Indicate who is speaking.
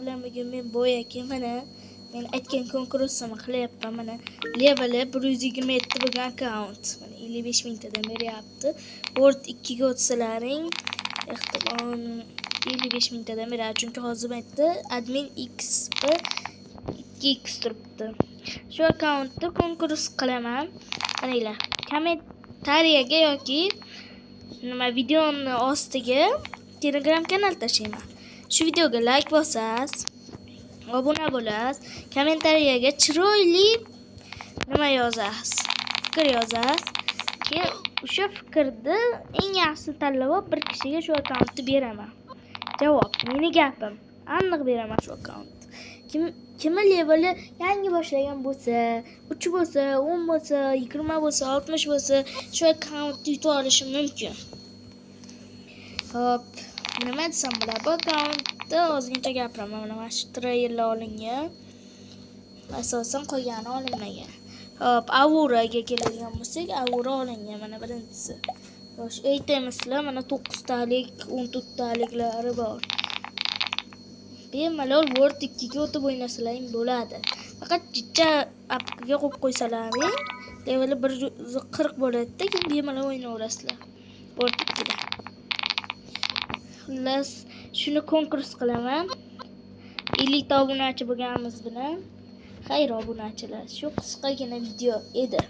Speaker 1: bilan bugun men bo'yaki mana men aytgan konkursimni qilyapman. Mana leveli 127 bo'lgan akkaunt. Mana 55 mingtadan beryapti. Word 2 ga o'tsalaring ehtimol 55 mingtadan beradi. Chunki hozir aytdi admin x 2x turibdi. Shu akkauntda konkurs qilaman. Qaranglar. Kommentariyaga yoki nima videoni ostiga Telegram kanal tashlayman. Shu videoga like bosasiz, obuna bo'lasiz, kommentariyaga chiroyli nima yozasiz, fikr yozasiz. Keyin o'sha fikrni eng yaxshisini tanlab bir kishiga shu akkauntni beraman. Javob meni gapim. Aniq beraman shu akkaunt. Kim leveli yangi boshlagan bo'lsa, 3 bo'lsa, 10 bo'lsa, 20 bo'lsa, 60 bo'lsa, shu akkauntni yutib olishi mumkin. Hop, nima desam bo'ladi? Bu akkauntda ozgincha gapiraman. Mana shu treyler olingan. Asosan qolgani olinmagan. Hop, Auraga keladigan bo'lsak, Aura olingan mana birinchisi. Yosh aytamizlar, mana 9 talik, 14 taliklari bor. Bemalol Word 2 ga o'tib o'ynasalaring bo'ladi. Faqat jicha appga qo'yib qo'ysalaring, leveli 140 bo'ladi-da, keyin bemalol o'ynayverasizlar. Word 2 da. Xullas, shuni konkurs qilaman. 50 ta obunachi bo'lganimiz bilan. Xayr obunachilar, shu qisqagina video edi.